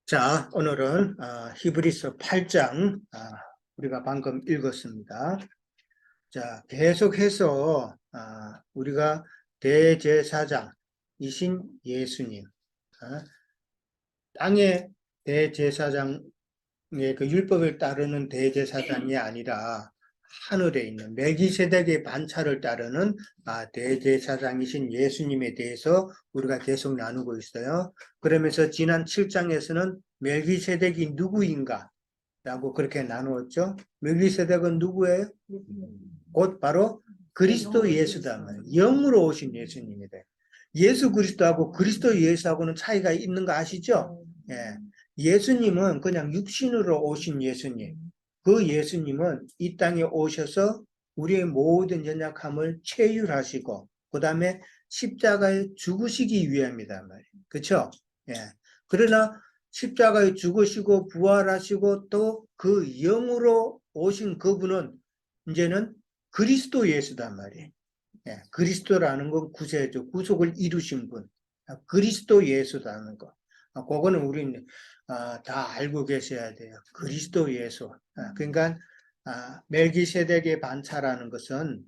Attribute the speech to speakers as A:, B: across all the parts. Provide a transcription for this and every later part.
A: 자, 오늘은 히브리서 8장 우리가 방금 읽었습니다. 자, 계속해서 우리가 대제사장이신 예수님, 땅의 대제사장의 그 율법을 따르는 대제사장이 아니라 하늘에 있는 멜기세덱의 반차를 따르는 대제사장이신 예수님에 대해서 우리가 계속 나누고 있어요. 그러면서 지난 7장에서는 멜기세덱이 누구인가 라고 그렇게 나누었죠. 멜기세덱은 누구예요? 곧 바로 그리스도 예수다. 영으로 오신 예수님이다. 예수 그리스도하고 그리스도 예수하고는 차이가 있는 거 아시죠? 예. 예수님은 그냥 육신으로 오신 예수님. 그 예수님은 이 땅에 오셔서 우리의 모든 연약함을 체휼하시고 그 다음에 십자가에 죽으시기 위함이다 말이에요. 그렇죠? 예. 그러나 십자가에 죽으시고 부활하시고 또 그 영으로 오신 그분은 이제는 그리스도 예수단 말이에요. 예. 그리스도라는 건 구세주, 구속을 이루신 분. 그리스도 예수라는 거. 그거는 우리는 다 알고 계셔야 돼요. 그리스도 예수. 그러니까 멜기세덱의 반차라는 것은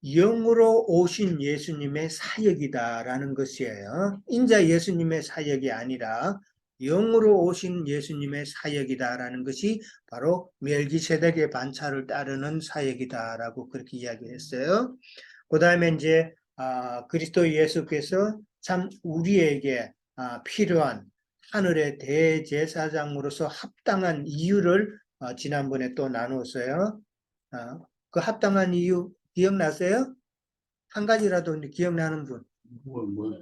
A: 영으로 오신 예수님의 사역이다라는 것이에요. 인자 예수님의 사역이 아니라 영으로 오신 예수님의 사역이다라는 것이 바로 멜기세덱의 반차를 따르는 사역이다라고 그렇게 이야기했어요. 그 다음에 이제 그리스도 예수께서 참 우리에게 필요한 하늘의 대제사장으로서 합당한 이유를 지난번에 또 나누었어요. 그 합당한 이유 기억나세요? 한 가지라도 기억나는 분.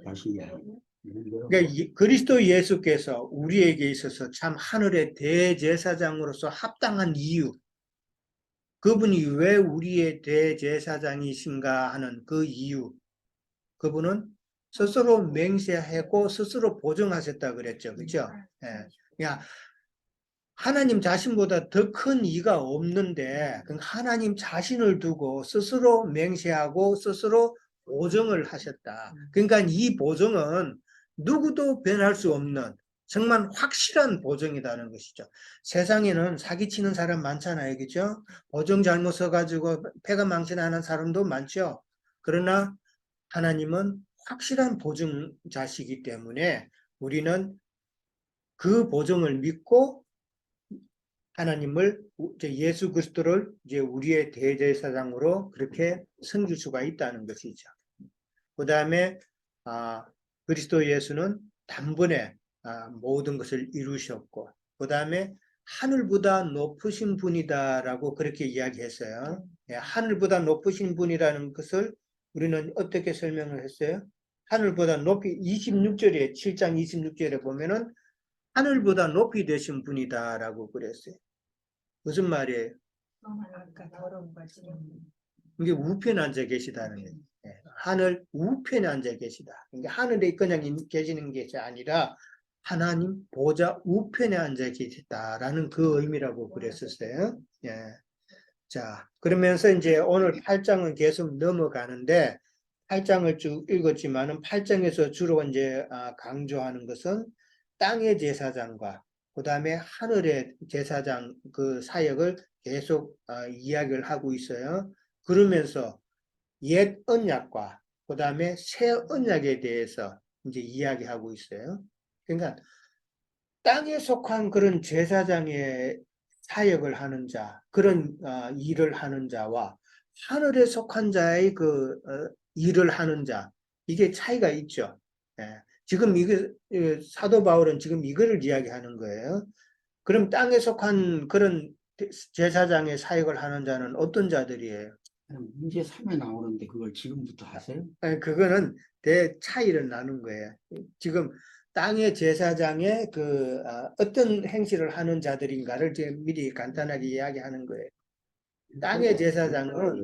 B: 다시
A: 그러니까 그리스도 예수께서 우리에게 있어서 참 하늘의 대제사장으로서 합당한 이유, 그분이 왜 우리의 대제사장이신가 하는 그 이유, 그분은 스스로 맹세하고 스스로 보증하셨다 그랬죠. 그죠? 예. 그러니까 하나님 자신보다 더 큰 이가 없는데 하나님 자신을 두고 스스로 맹세하고 스스로 보증을 하셨다. 그러니까 이 보증은 누구도 변할 수 없는 정말 확실한 보증이라는 것이죠. 세상에는 사기치는 사람 많잖아요. 그죠? 보증 잘못 써가지고 패가 망신하는 사람도 많죠. 그러나 하나님은 확실한 보증자시기 때문에 우리는 그 보증을 믿고 하나님을 예수 그리스도를 이제 우리의 대제사장으로 그렇게 섬길 수가 있다는 것이죠. 그 다음에 그리스도 예수는 단번에 모든 것을 이루셨고, 그 다음에 하늘보다 높으신 분이다라고 그렇게 이야기했어요. 하늘보다 높으신 분이라는 것을 우리는 어떻게 설명을 했어요? 하늘보다 높이 26절에 7장 26절에 보면은 하늘보다 높이 되신 분이다라고 그랬어요. 무슨 말이에요? 이게 우편에 앉아 계시다는 거예요. 하늘 우편에 앉아 계시다. 그러니까 하늘에 그냥 계시는 게 아니라 하나님 보좌 우편에 앉아 계시다라는 그 의미라고 그랬었어요. 예. 자, 그러면서 이제 오늘 8장은 계속 넘어가는데 8장을 쭉 읽었지만은 8장에서 주로 이제 강조하는 것은 땅의 제사장과 그 다음에 하늘의 제사장 그 사역을 계속 이야기를 하고 있어요. 그러면서 옛 언약과 그 다음에 새 언약에 대해서 이제 이야기하고 있어요. 그러니까 땅에 속한 그런 제사장의 사역을 하는 자, 그런 일을 하는 자와 하늘에 속한 자의 그 일을 하는 자, 이게 차이가 있죠. 예. 지금 이게 사도 바울은 지금 이거를 이야기하는 거예요. 그럼 땅에 속한 그런 제사장의 사역을 하는 자는 어떤 자들이에요?
B: 문제 3에 나오는데 그걸 지금부터 하세요?
A: 아니, 그거는 대 차이를 나눈 거예요. 지금 땅의 제사장의 그 어떤 행실을 하는 자들인가를 이제 미리 간단하게 이야기하는 거예요. 땅의 제사장은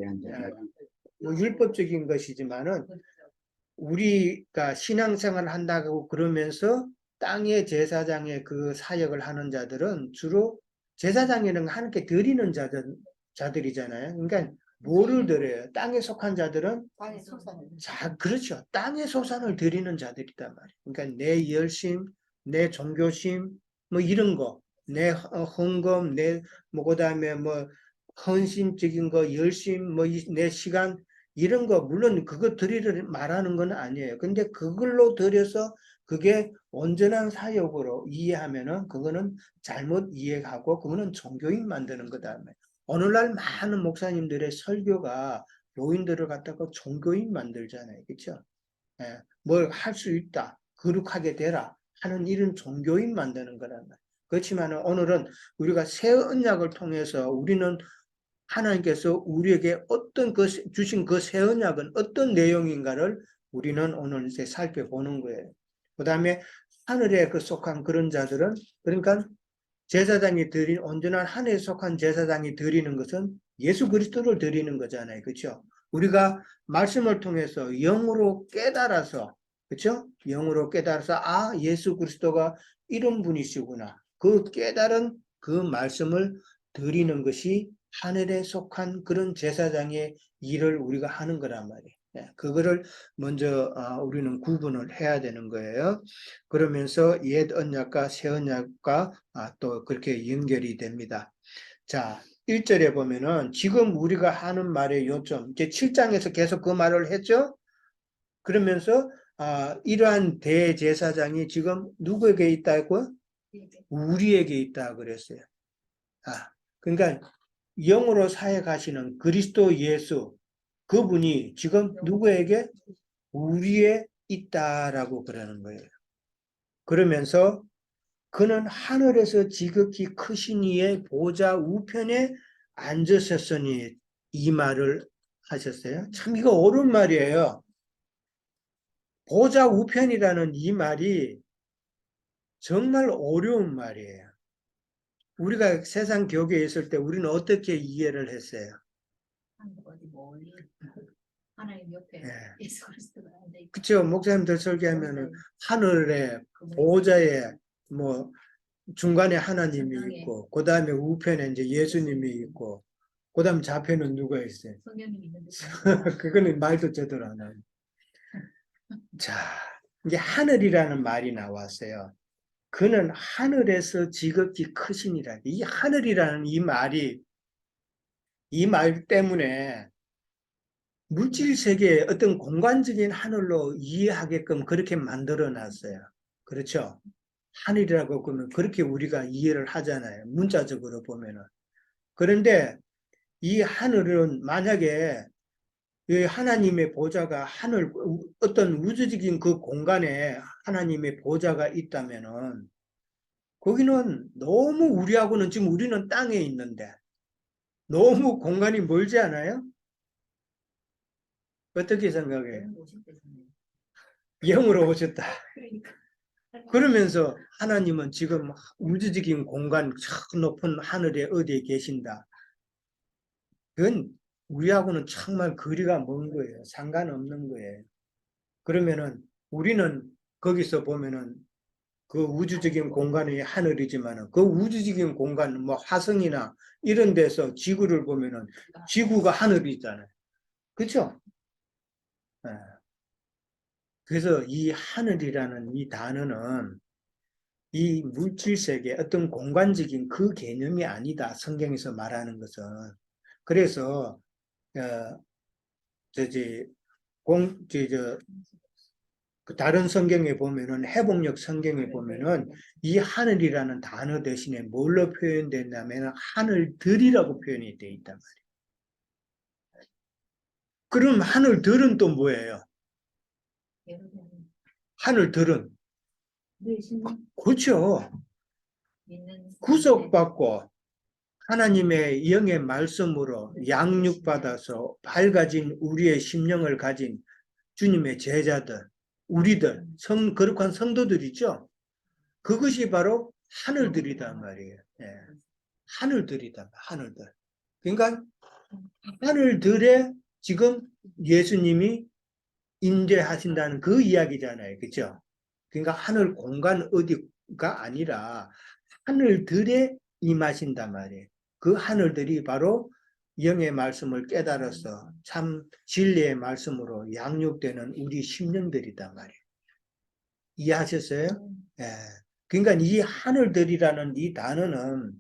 A: 뭐 율법적인 것이지만은 우리가 신앙생활을 한다고 그러면서 땅의 제사장의 그 사역을 하는 자들은 주로 제사장에는 하나님께 드리는 자들이잖아요. 그러니까 뭐를 드려요? 땅에 속한 자들은 그렇죠. 땅의 소산을 드리는 자들이단 말이에요. 그러니까 내 열심, 내 종교심, 뭐 이런 거, 내 헌금, 내 뭐 그다음에 뭐 헌신적인 거, 열심, 뭐 내 시간 이런 거 물론 그거 드리를 말하는 건 아니에요. 근데 그걸로 드려서 그게 온전한 사역으로 이해하면은 그거는 잘못 이해하고 그거는 종교인 만드는 거다. 오늘날 많은 목사님들의 설교가 교인들을 갖다가 종교인 만들잖아요. 그렇죠? 예, 뭘 할 수 있다. 거룩하게 되라. 하는 이런 종교인 만드는 거란 말이에요. 그렇지만 오늘은 우리가 새 언약을 통해서 우리는 하나님께서 우리에게 어떤 주신 그 새 언약은 어떤 내용인가를 우리는 오늘 이제 살펴보는 거예요. 그 다음에 하늘에 속한 그런 자들은 그러니까 제사장이 드린 온전한 하늘에 속한 제사장이 드리는 것은 예수 그리스도를 드리는 거잖아요. 그렇죠? 우리가 말씀을 통해서 영으로 깨달아서 그렇죠? 영으로 깨달아서 아 예수 그리스도가 이런 분이시구나. 그 깨달은 그 말씀을 드리는 것이 하늘에 속한 그런 제사장의 일을 우리가 하는 거란 말이에요. 그거를 먼저 우리는 구분을 해야 되는 거예요. 그러면서 옛 언약과 새 언약과 또 그렇게 연결이 됩니다. 자, 1절에 보면은 지금 우리가 하는 말의 요점, 이제 7장에서 계속 그 말을 했죠? 그러면서 이러한 대제사장이 지금 누구에게 있다고요? 우리에게 있다 그랬어요. 그러니까 영으로 사역하시는 그리스도 예수 그분이 지금 누구에게? 우리에 있다라고 그러는 거예요. 그러면서 그는 하늘에서 지극히 크신 이의 보좌 우편에 앉으셨으니 이 말을 하셨어요. 참 이거 어려운 말이에요. 보좌 우편이라는 이 말이 정말 어려운 말이에요. 우리가 세상 교계에 있을 때 우리는 어떻게 이해를 했어요?
C: 어디 멀리 하나님 옆에
A: 예.
C: 예수 그리스도가 앉아 있고
A: 그쵸? 목사님들 설교하면은 하늘에 보좌에 뭐 중간에 하나님이 있고 그 다음에 우편에 이제 예수님이 있고 그 다음 좌편은 누가 있어요?
C: 성령님 있는데
A: 그거는 말도 제대로 안 하고. 자, 이제 하늘이라는 말이 나왔어요. 그는 하늘에서 지극히 크시니라. 이 하늘이라는 이 말이 이 말 때문에 물질 세계의 어떤 공간적인 하늘로 이해하게끔 그렇게 만들어 놨어요. 그렇죠? 하늘이라고 그러면 그렇게 우리가 이해를 하잖아요. 문자적으로 보면은. 그런데 이 하늘은 만약에 이 하나님의 보좌가 하늘 어떤 우주적인 그 공간에 하나님의 보좌가 있다면은 거기는 너무 우리하고는 지금 우리는 땅에 있는데 너무 공간이 멀지 않아요? 어떻게 생각해요? 영으로 오셨다.
C: 그러니까
A: 그러면서 하나님은 지금 우주적인 공간 저 높은 하늘에 어디에 계신다. 그건 우리하고는 정말 거리가 먼 거예요. 상관없는 거예요. 그러면은 우리는 거기서 보면은 그 우주적인 공간이 하늘이지만은 그 우주적인 공간 뭐 화성이나 이런 데서 지구를 보면은 지구가 하늘이잖아요. 그렇죠? 예. 그래서 이 하늘이라는 이 단어는 이 물질 세계 어떤 공간적인 그 개념이 아니다. 성경에서 말하는 것은. 그래서 저지 그 다른 성경에 보면은 해복역 성경에 보면은 이 하늘이라는 단어 대신에 뭘로 표현됐냐면 하늘들이라고 표현이 돼 있단 말이에요. 그럼 하늘들은 또 뭐예요? 하늘들은 그렇죠. 구속받고 하나님의 영의 말씀으로 양육받아서 밝아진 우리의 심령을 가진 주님의 제자들, 우리들, 거룩한 성도들이죠. 그것이 바로 하늘들이단 말이에요. 예. 하늘들이다, 하늘들. 그러니까 하늘들에 지금 예수님이 임재하신다는 그 이야기잖아요. 그렇죠? 그러니까 하늘 공간 어디가 아니라 하늘들에 임하신단 말이에요. 그 하늘들이 바로 영의 말씀을 깨달아서 참 진리의 말씀으로 양육되는 우리 심령들이단 말이에요. 이해하셨어요? 예. 그러니까 이 하늘들이라는 이 단어는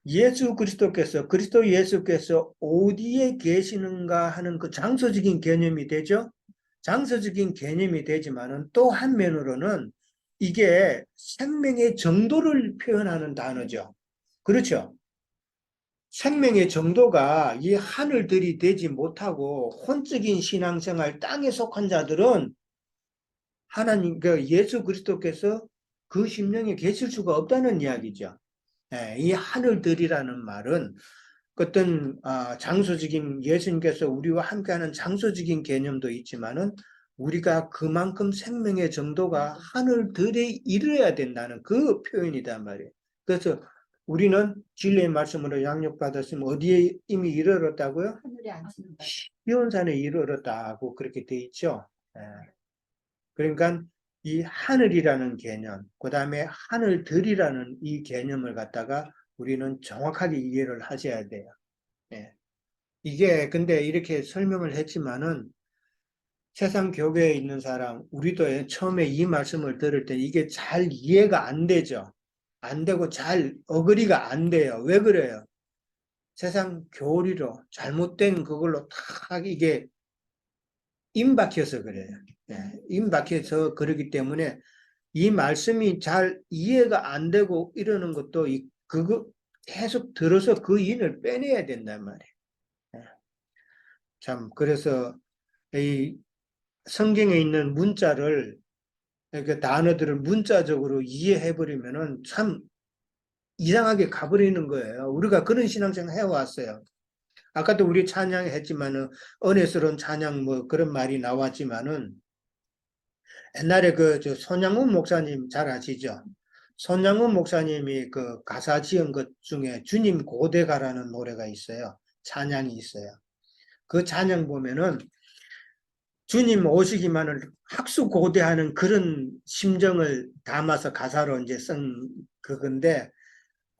A: 예수 그리스도께서, 그리스도 예수께서 어디에 계시는가 하는 그 장소적인 개념이 되죠. 장소적인 개념이 되지만은 또 한 면으로는 이게 생명의 정도를 표현하는 단어죠. 그렇죠. 생명의 정도가 이 하늘들이 되지 못하고 혼적인 신앙생활 땅에 속한 자들은 하나님, 그 예수 그리스도께서 그 심령에 계실 수가 없다는 이야기죠. 예, 이 하늘들이라는 말은 어떤 장소적인 예수님께서 우리와 함께하는 장소적인 개념도 있지만은 우리가 그만큼 생명의 정도가 하늘들에 이르러야 된다는 그 표현이단 말이에요. 그래서 우리는 진리의 말씀으로 양육받았으면 어디에 이미 이르렀다고요?
C: 하늘에 앉히는 거.
A: 시온산에 이르렀다고 그렇게 돼 있죠. 예. 그러니까 이 하늘이라는 개념, 그 다음에 하늘들이라는 이 개념을 갖다가 우리는 정확하게 이해를 하셔야 돼요. 예. 이게 근데 이렇게 설명을 했지만은 세상 교회에 있는 사람, 우리도 처음에 이 말씀을 들을 때 이게 잘 이해가 안 되죠. 안 되고 잘 어그리가 안 돼요. 왜 그래요? 세상 교리로 잘못된 그걸로 탁 이게 임박혀서 그래요. 예, 임박혀서 그러기 때문에 이 말씀이 잘 이해가 안 되고 이러는 것도 그거 계속 들어서 그 인을 빼내야 된단 말이에요. 예. 참 그래서 이 성경에 있는 문자를 그 단어들을 문자적으로 이해해 버리면은 참 이상하게 가버리는 거예요. 우리가 그런 신앙생활 해왔어요. 아까도 우리 찬양했지만은 은혜스러운 찬양 뭐 그런 말이 나왔지만은 옛날에 저 손양문 목사님 잘 아시죠? 손양문 목사님이 그 가사 지은 것 중에 주님 고대가라는 노래가 있어요. 찬양이 있어요. 그 찬양 보면은 주님 오시기만을 학수고대하는 그런 심정을 담아서 가사로 이제 쓴 그건데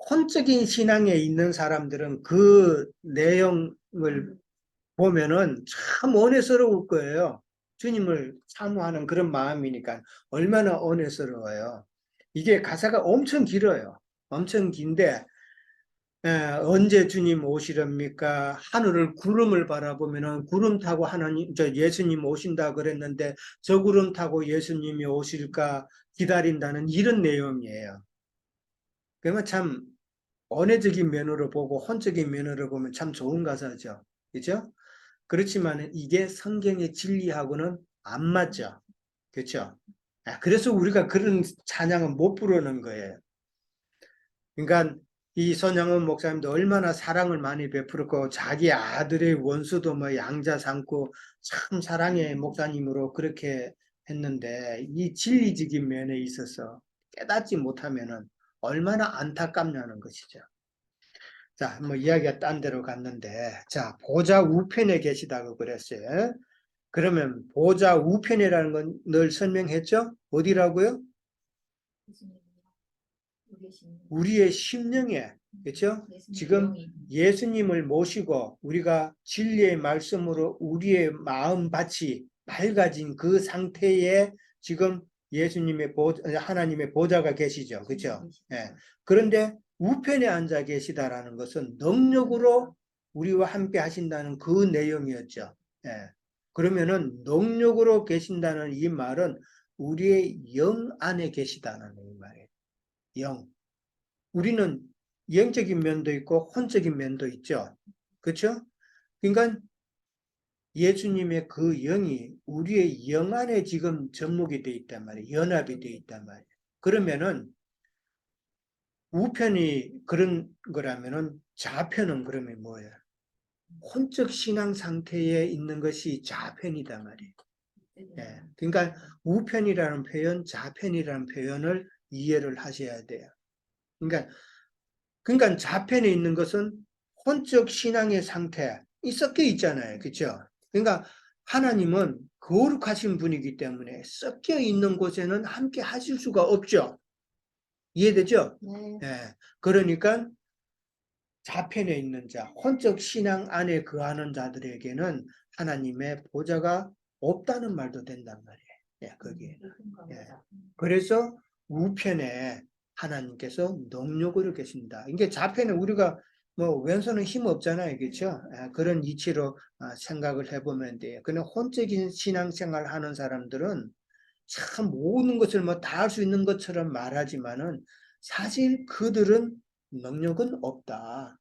A: 혼적인 신앙에 있는 사람들은 그 내용을 보면은 참 은혜스러울 거예요. 주님을 사모하는 그런 마음이니까 얼마나 은혜스러워요. 이게 가사가 엄청 길어요. 엄청 긴데 언제 주님 오시렵니까? 하늘을 구름을 바라보면은 구름 타고 하나님, 예수님 오신다 그랬는데 저 구름 타고 예수님이 오실까 기다린다는 이런 내용이에요. 그러면 참 언어적인 면으로 보고 혼적인 면으로 보면 참 좋은 가사죠. 그죠? 그렇지만 이게 성경의 진리하고는 안 맞죠. 그렇죠? 그래서 우리가 그런 찬양은 못 부르는 거예요. 그러니까 이 손양원 목사님도 얼마나 사랑을 많이 베풀었고 자기 아들의 원수도 뭐 양자 삼고 참 사랑의 목사님으로 그렇게 했는데 이 진리적인 면에 있어서 깨닫지 못하면은 얼마나 안타깝냐는 것이죠. 자, 뭐 이야기가 딴 데로 갔는데 자, 보좌 우편에 계시다고 그랬어요. 그러면 보좌 우편이라는 건 늘 설명했죠? 어디라고요? 우리의 심령에, 그렇죠? 지금 예수님을 모시고 우리가 진리의 말씀으로 우리의 마음밭이 밝아진 그 상태에 지금 예수님의 하나님의 보좌가 계시죠. 그렇죠? 예. 그런데 우편에 앉아 계시다라는 것은 능력으로 우리와 함께 하신다는 그 내용이었죠. 예. 그러면은 능력으로 계신다는 이 말은 우리의 영 안에 계시다는 이 말이에요. 영. 우리는 영적인 면도 있고 혼적인 면도 있죠. 그렇죠? 그러니까 예수님의 그 영이 우리의 영 안에 지금 접목이 돼 있단 말이에요. 연합이 돼 있단 말이에요. 그러면은 우편이 그런 거라면은 좌편은 그러면 뭐예요? 혼적 신앙 상태에 있는 것이 좌편이단 말이에요. 예. 그러니까 우편이라는 표현, 좌편이라는 표현을 이해를 하셔야 돼요. 그러니까 좌편에 있는 것은 혼적 신앙의 상태, 이 섞여 있잖아요. 그렇죠? 그러니까 하나님은 거룩하신 분이기 때문에 섞여 있는 곳에는 함께 하실 수가 없죠. 이해되죠?
C: 네.
A: 예. 그러니까 좌편에 있는 자, 혼적 신앙 안에 거하는 자들에게는 하나님의 보좌가 없다는 말도 된단 말이에요. 예, 거기에. 예. 그래서 우편에 하나님께서 능력으로 계신다. 이게 좌편에 우리가 뭐 왼손은 힘 없잖아요. 그렇죠? 그런 이치로 생각을 해보면 돼요. 그냥 혼적인 신앙생활 하는 사람들은 참 모든 것을 뭐 다 할 수 있는 것처럼 말하지만은 사실 그들은 능력은 없다.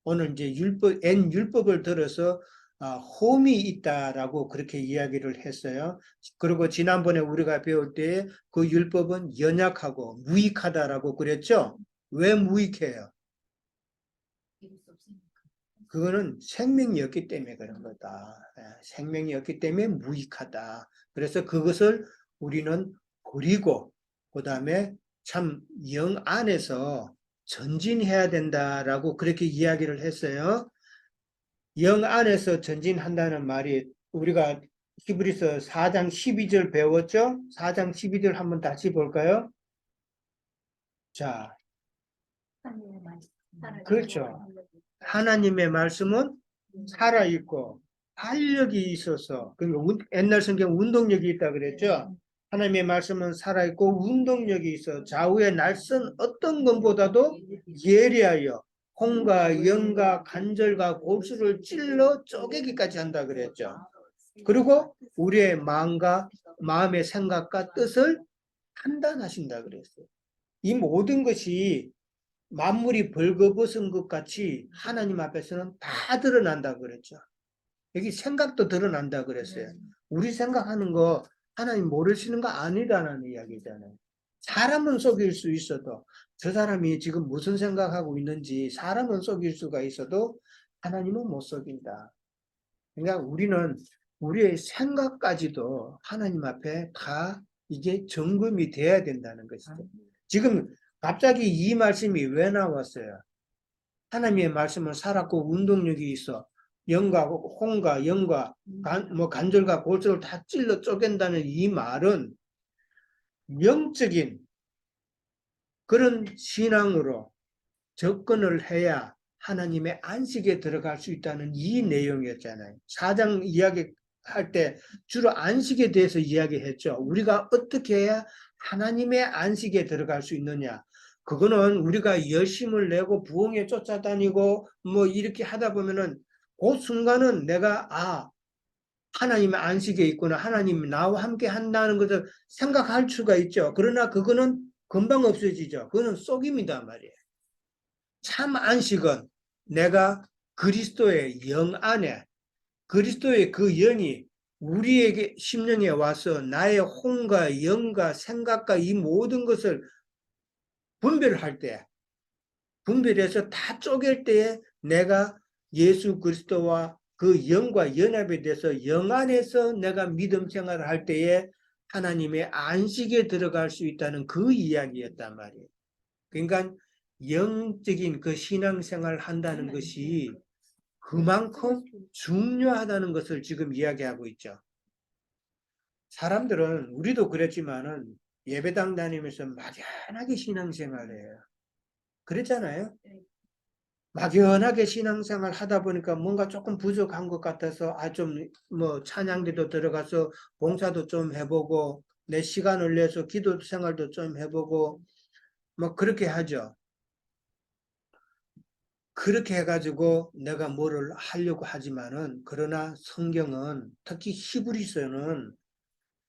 A: 오늘 이제 율법을 들어서 홈이 있다라고 그렇게 이야기를 했어요. 그리고 지난번에 우리가 배울 때 그 율법은 연약하고 무익하다라고 그랬죠. 왜 무익해요?
C: 이룰 수 없으니까.
A: 그거는 생명이 없기 때문에 그런 거다. 생명이 없기 때문에 무익하다. 그래서 그것을 우리는 버리고 그 다음에 참 영 안에서 전진해야 된다라고 그렇게 이야기를 했어요. 영 안에서 전진한다는 말이 우리가 히브리서 4장 12절 배웠죠? 4장 12절 한번 다시 볼까요? 자,
C: 하나님의 말씀, 살아계시고
A: 그렇죠. 하나님의 말씀은 살아있고 활력이 있어서, 그러니까 옛날 성경 운동력이 있다 그랬죠? 하나님의 말씀은 살아있고 운동력이 있어 좌우의 날선 어떤 것보다도 예리하여 혼과 영과 간절과 골수를 찔러 쪼개기까지 한다 그랬죠. 그리고 우리의 마음의 생각과 뜻을 판단하신다 그랬어요. 이 모든 것이 만물이 벌거벗은 것 같이 하나님 앞에서는 다 드러난다 그랬죠. 여기 생각도 드러난다 그랬어요. 우리 생각하는 거 하나님 모르시는 거 아니다라는 이야기잖아요. 사람은 속일 수 있어도 저 사람이 지금 무슨 생각하고 있는지 사람은 속일 수가 있어도 하나님은 못 속인다. 그러니까 우리는 우리의 생각까지도 하나님 앞에 다 이게 점검이 돼야 된다는 것이죠. 지금 갑자기 이 말씀이 왜 나왔어요? 하나님의 말씀은 살았고 운동력이 있어. 영과 혼과 영과 간절과 골수를 다 찔러 쪼갠다는 이 말은 영적인 그런 신앙으로 접근을 해야 하나님의 안식에 들어갈 수 있다는 이 내용이었잖아요. 4장 이야기할 때 주로 안식에 대해서 이야기했죠. 우리가 어떻게 해야 하나님의 안식에 들어갈 수 있느냐. 그거는 우리가 열심을 내고 부흥에 쫓아다니고 뭐 이렇게 하다 보면은 그 순간은 내가 하나님의 안식에 있구나. 하나님이 나와 함께 한다는 것을 생각할 수가 있죠. 그러나 그거는 금방 없어지죠. 그거는 속임이다 말이에요. 참 안식은 내가 그리스도의 영 안에 그리스도의 그 영이 우리에게 심령에 와서 나의 혼과 영과 생각과 이 모든 것을 분별할 때 분별해서 다 쪼갤 때에 내가 예수 그리스도와 그 영과 연합에 대해서 영 안에서 내가 믿음 생활을 할 때에 하나님의 안식에 들어갈 수 있다는 그 이야기였단 말이에요. 그러니까 영적인 그 신앙생활을 한다는 것이 그만큼 중요하다는 것을 지금 이야기하고 있죠. 사람들은 우리도 그랬지만은 예배당 다니면서 막연하게 신앙생활해요. 그랬잖아요. 막연하게 신앙생활 하다 보니까 뭔가 조금 부족한 것 같아서 좀 뭐 찬양대도 들어가서 봉사도 좀 해보고 내 시간을 내서 기도 생활도 좀 해보고 뭐 그렇게 하죠. 그렇게 해가지고 내가 뭐를 하려고 하지만은 그러나 성경은 특히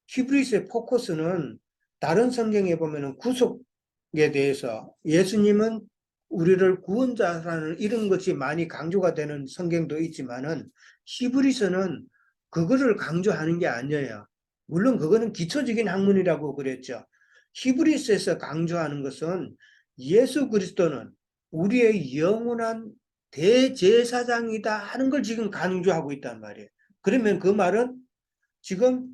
A: 히브리서의 포커스는 다른 성경에 보면은 구속에 대해서 예수님은 우리를 구원자라는 이런 것이 많이 강조가 되는 성경도 있지만은 히브리서는 그거를 강조하는 게 아니에요. 물론 그거는 기초적인 학문이라고 그랬죠. 히브리서에서 강조하는 것은 예수 그리스도는 우리의 영원한 대제사장이다 하는 걸 지금 강조하고 있단 말이에요. 그러면 그 말은 지금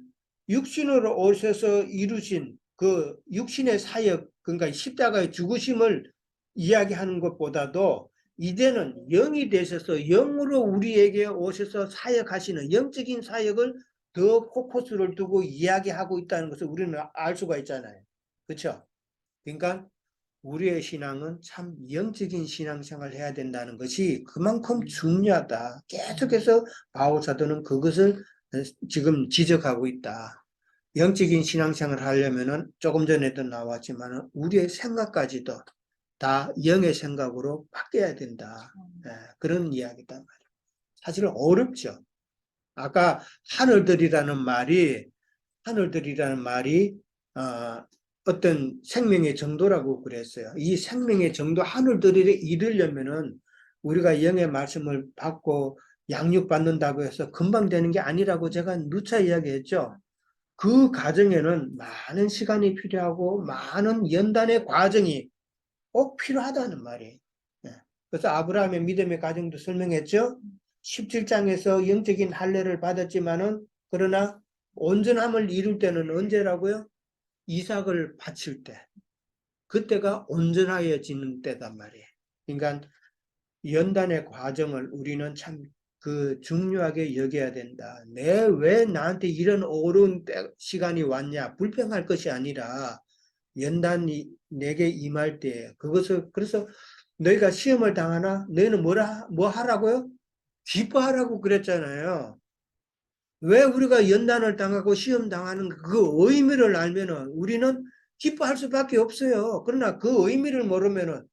A: 육신으로 오셔서 이루신 그 육신의 사역, 그러니까 십자가의 죽으심을 이야기하는 것보다도 이제는 영이 되셔서 영으로 우리에게 오셔서 사역하시는 영적인 사역을 더 포커스를 두고 이야기하고 있다는 것을 우리는 알 수가 있잖아요. 그렇죠? 그러니까 우리의 신앙은 참 영적인 신앙생활을 해야 된다는 것이 그만큼 중요하다. 계속해서 바울 사도는 그것을 지금 지적하고 있다. 영적인 신앙생활을 하려면은 조금 전에도 나왔지만 우리의 생각까지도 다 영의 생각으로 바뀌어야 된다. 예, 그런 이야기다 말이에요. 사실 어렵죠. 아까 하늘들이라는 말이 어떤 생명의 정도라고 그랬어요. 이 생명의 정도 하늘들에 이르려면은 우리가 영의 말씀을 받고 양육받는다고 해서 금방 되는 게 아니라고 제가 누차 이야기했죠. 그 과정에는 많은 시간이 필요하고 많은 연단의 과정이 꼭 필요하다는 말이에요. 예. 그래서 아브라함의 믿음의 과정도 설명했죠. 17장에서 영적인 할례를 받았지만은 그러나 온전함을 이룰 때는 언제라고요? 이삭을 바칠 때. 그때가 온전하여지는 때단 말이에요. 그러니까 연단의 과정을 우리는 참 그 중요하게 여겨야 된다. 왜 나한테 이런 어려운 시간이 왔냐? 불평할 것이 아니라 연단이 내게 임할 때 그것을 그래서 너희가 시험을 당하나 너희는 뭐 하라고요? 기뻐하라고 그랬잖아요. 왜 우리가 연단을 당하고 시험 당하는 그 의미를 알면은 우리는 기뻐할 수밖에 없어요. 그러나 그 의미를 모르면은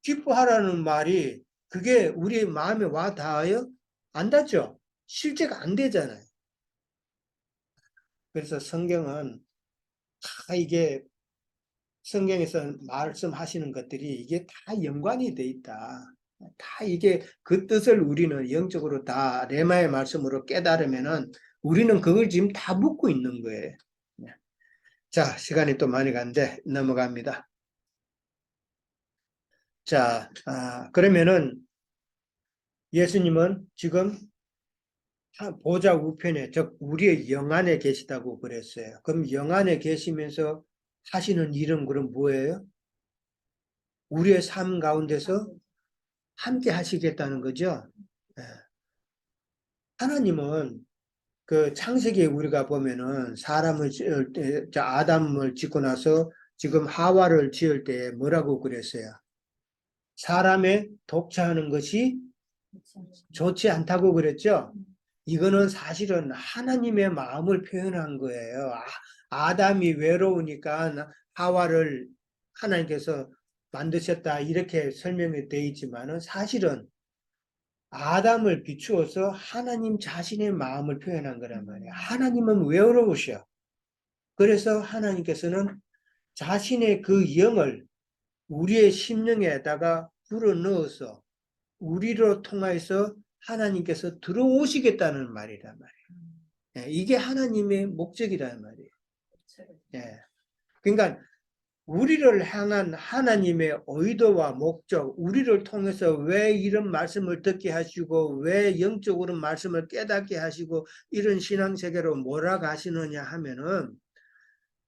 A: 기뻐하라는 말이 그게 우리 마음에 와 닿아요? 안 닿죠? 실제가 안 되잖아요. 그래서 성경은 다 이게 성경에서 말씀하시는 것들이 이게 다 연관이 돼 있다. 다 이게 그 뜻을 우리는 영적으로 다 레마의 말씀으로 깨달으면은 우리는 그걸 지금 다 묻고 있는 거예요. 자, 시간이 또 많이 간데 넘어갑니다. 자, 그러면은 예수님은 지금 보좌 우편에, 즉 우리의 영안에 계시다고 그랬어요. 그럼 영안에 계시면서 하시는 일은 그럼 뭐예요? 우리의 삶 가운데서 함께 하시겠다는 거죠. 예. 하나님은 그 창세기에 우리가 보면은 사람을 지을 때, 아담을 짓고 나서 지금 하와를 지을 때 뭐라고 그랬어요? 사람의 독차하는 것이 좋지 않다고 그랬죠? 이거는 사실은 하나님의 마음을 표현한 거예요. 아담이 외로우니까 하와를 하나님께서 만드셨다 이렇게 설명이 되어 있지만은 사실은 아담을 비추어서 하나님 자신의 마음을 표현한 거란 말이에요. 하나님은 외로우셔. 그래서 하나님께서는 자신의 그 영을 우리의 심령에다가 불어넣어서 우리로 통하여서 하나님께서 들어오시겠다는 말이란 말이에요. 예, 이게 하나님의 목적이란 말이에요. 예. 그러니까 우리를 향한 하나님의 의도와 목적, 우리를 통해서 왜 이런 말씀을 듣게 하시고 왜 영적으로 말씀을 깨닫게 하시고 이런 신앙세계로 몰아가시느냐 하면은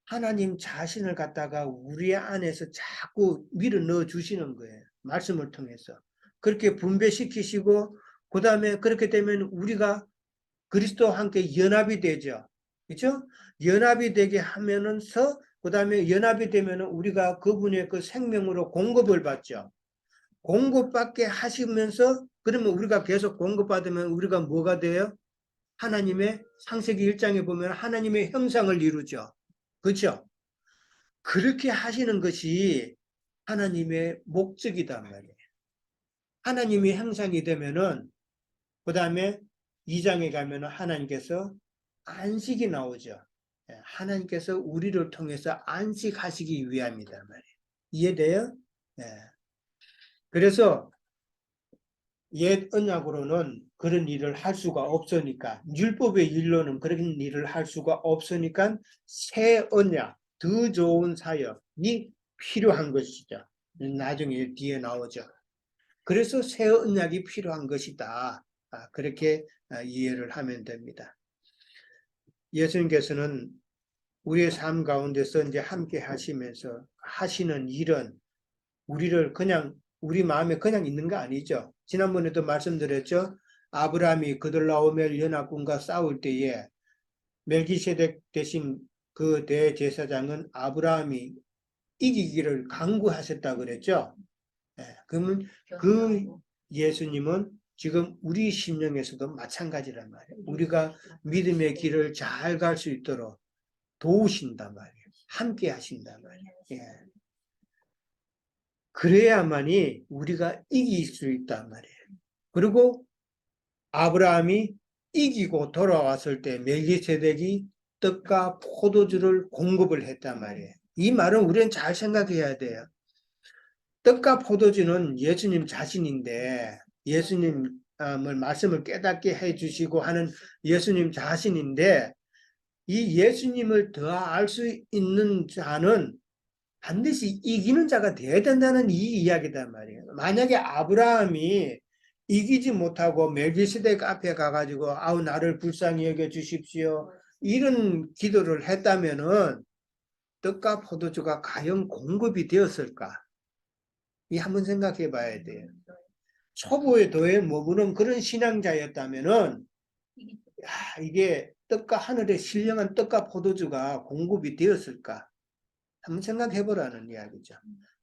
A: 하나님 자신을 갖다가 우리 안에서 자꾸 밀어넣어 주시는 거예요. 말씀을 통해서. 그렇게 분배시키시고 그 다음에 그렇게 되면 우리가 그리스도와 함께 연합이 되죠. 그렇죠? 연합이 되게 하면서 그 다음에 연합이 되면 우리가 그분의 그 생명으로 공급을 받죠. 공급받게 하시면서 그러면 우리가 계속 공급받으면 우리가 뭐가 돼요? 하나님의 창세기 1장에 보면 하나님의 형상을 이루죠. 그렇죠? 그렇게 하시는 것이 하나님의 목적이단 말이에요. 하나님의 형상이 되면은 그 다음에 2장에 가면은 하나님께서 안식이 나오죠. 하나님께서 우리를 통해서 안식하시기 위함이단 말이에요. 이해돼요? 네. 그래서 옛 언약으로는 그런 일을 할 수가 없으니까 율법의 일로는 그런 일을 할 수가 없으니까 새 언약, 더 좋은 사역이 필요한 것이죠. 나중에 뒤에 나오죠. 그래서 새 언약이 필요한 것이다. 그렇게 이해를 하면 됩니다. 예수님께서는 우리의 삶 가운데서 이제 함께 하시면서 하시는 일은 우리를 그냥 우리 마음에 그냥 있는 거 아니죠. 지난번에도 말씀드렸죠. 아브라함이 그들라오멜 연합군과 싸울 때에 멜기세덱 대신 그 대제사장은 아브라함이 이기기를 강구하셨다 그랬죠. 그러면 그 예수님은 지금 우리 심령에서도 마찬가지란 말이에요. 우리가 믿음의 길을 잘 갈 수 있도록 도우신단 말이에요. 함께 하신단 말이에요. 예. 그래야만이 우리가 이길 수 있단 말이에요. 그리고 아브라함이 이기고 돌아왔을 때 멜기세덱이 떡과 포도주를 공급을 했단 말이에요. 이 말은 우리는 잘 생각해야 돼요. 떡과 포도주는 예수님 자신인데, 예수님을 말씀을 깨닫게 해주시고 하는 예수님 자신인데, 이 예수님을 더 알 수 있는 자는 반드시 이기는 자가 되어야 된다는 이 이야기단 말이에요. 만약에 아브라함이 이기지 못하고 멜기세덱 앞에 가가지고 아우 나를 불쌍히 여겨 주십시오 이런 기도를 했다면은 떡과 포도주가 과연 공급이 되었을까? 이 한번 생각해 봐야 돼요. 초보의 도에 머무는 그런 신앙자였다면은 이게 떡과 하늘의 신령한 떡과 포도주가 공급이 되었을까? 한번 생각해 보라는 이야기죠.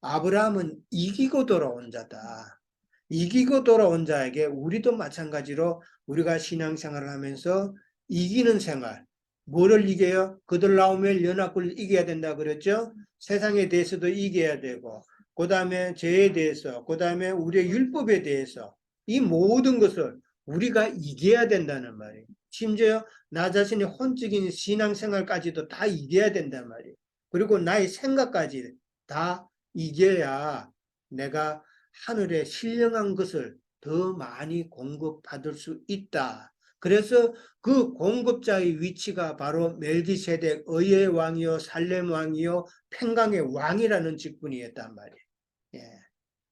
A: 아브라함은 이기고 돌아온 자다. 이기고 돌아온 자에게 우리도 마찬가지로 우리가 신앙생활을 하면서 이기는 생활. 뭐를 이겨요? 그들 나오면 연합군을 이겨야 된다 그랬죠? 세상에 대해서도 이겨야 되고 그 다음에 죄에 대해서 그 다음에 우리의 율법에 대해서 이 모든 것을 우리가 이겨야 된다는 말이에요. 심지어 나 자신의 혼적인 신앙생활까지도 다 이겨야 된단 말이에요. 그리고 나의 생각까지 다 이겨야 내가 하늘의 신령한 것을 더 많이 공급받을 수 있다. 그래서 그 공급자의 위치가 바로 멜기세덱 의의 왕이요 살렘 왕이요 평강의 왕이라는 직분이었단 말이에요.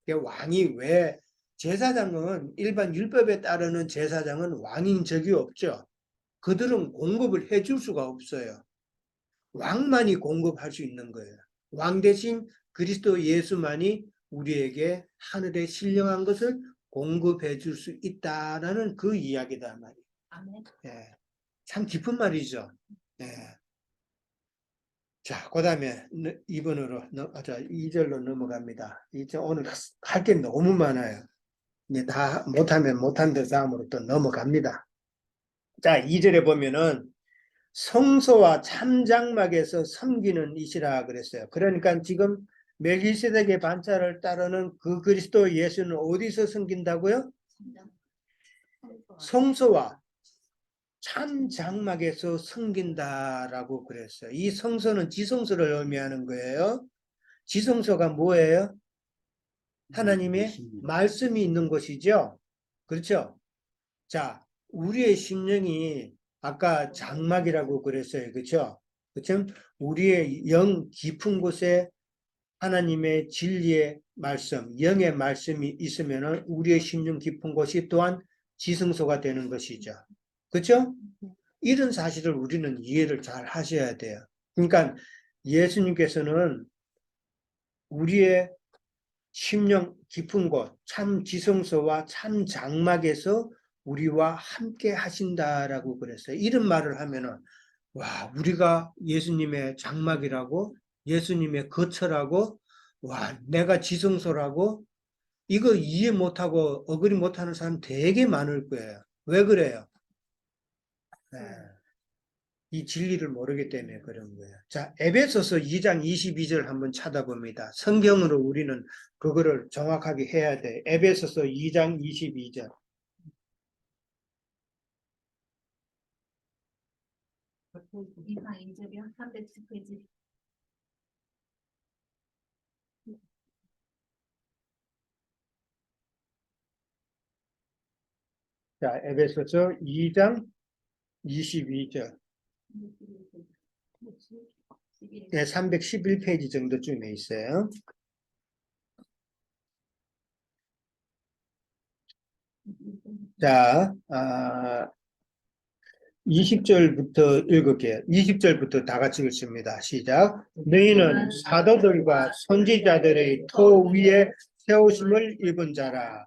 A: 예. 왕이 왜 제사장은 일반 율법에 따르는 제사장은 왕인 적이 없죠. 그들은 공급을 해줄 수가 없어요. 왕만이 공급할 수 있는 거예요. 왕 대신 그리스도 예수만이 우리에게 하늘의 신령한 것을 공급해 줄 수 있다라는 그 이야기다 말이에요.
C: 아멘.
A: 예. 참 깊은 말이죠. 예. 자, 그 다음에 2번으로, 2절로 넘어갑니다. 이제 오늘 할 게 너무 많아요. 이제 다 못하면 못한 데 다음으로 또 넘어갑니다. 자, 2절에 보면은 성소와 참장막에서 섬기는 이시라 그랬어요. 그러니까 지금 멜기세덱의 반차를 따르는 그 그리스도 예수는 어디서 섬긴다고요? 성소와 참장막에서 섬긴다라고 그랬어요. 이 성소는 지성소를 의미하는 거예요. 지성소가 뭐예요? 하나님의 말씀이 있는 곳이죠. 그렇죠? 자, 우리의 심령이 아까 장막이라고 그랬어요. 그렇죠? 그렇죠? 우리의 영 깊은 곳에 하나님의 진리의 말씀, 영의 말씀이 있으면 우리의 심령 깊은 곳이 또한 지성소가 되는 것이죠. 그렇죠? 이런 사실을 우리는 이해를 잘 하셔야 돼요. 그러니까 예수님께서는 우리의 심령 깊은 곳, 참 지성소와 참 장막에서 우리와 함께 하신다라고 그랬어요. 이런 말을 하면은 와, 우리가 예수님의 장막이라고, 예수님의 거처라고, 와, 내가 지성소라고, 이거 이해 못하고 어그리 못하는 사람 되게 많을 거예요. 왜 그래요? 네. 이 진리를 모르기 때문에 그런 거예요. 자, 에베소서 2장 22절 한번 찾아봅니다. 성경으로 우리는 그거를 정확하게 해야 돼. 에베소서 2장 22절.
C: 이상 2절이요? 310페이지.
A: 자, 에베소서 2장 22절. 네, 311페이지 정도쯤에 있어요. 자, 20절부터 읽을게요. 20절부터 다 같이 읽습니다. 시작. 너희는 사도들과 선지자들의 토 위에 세우심을 입은 자라.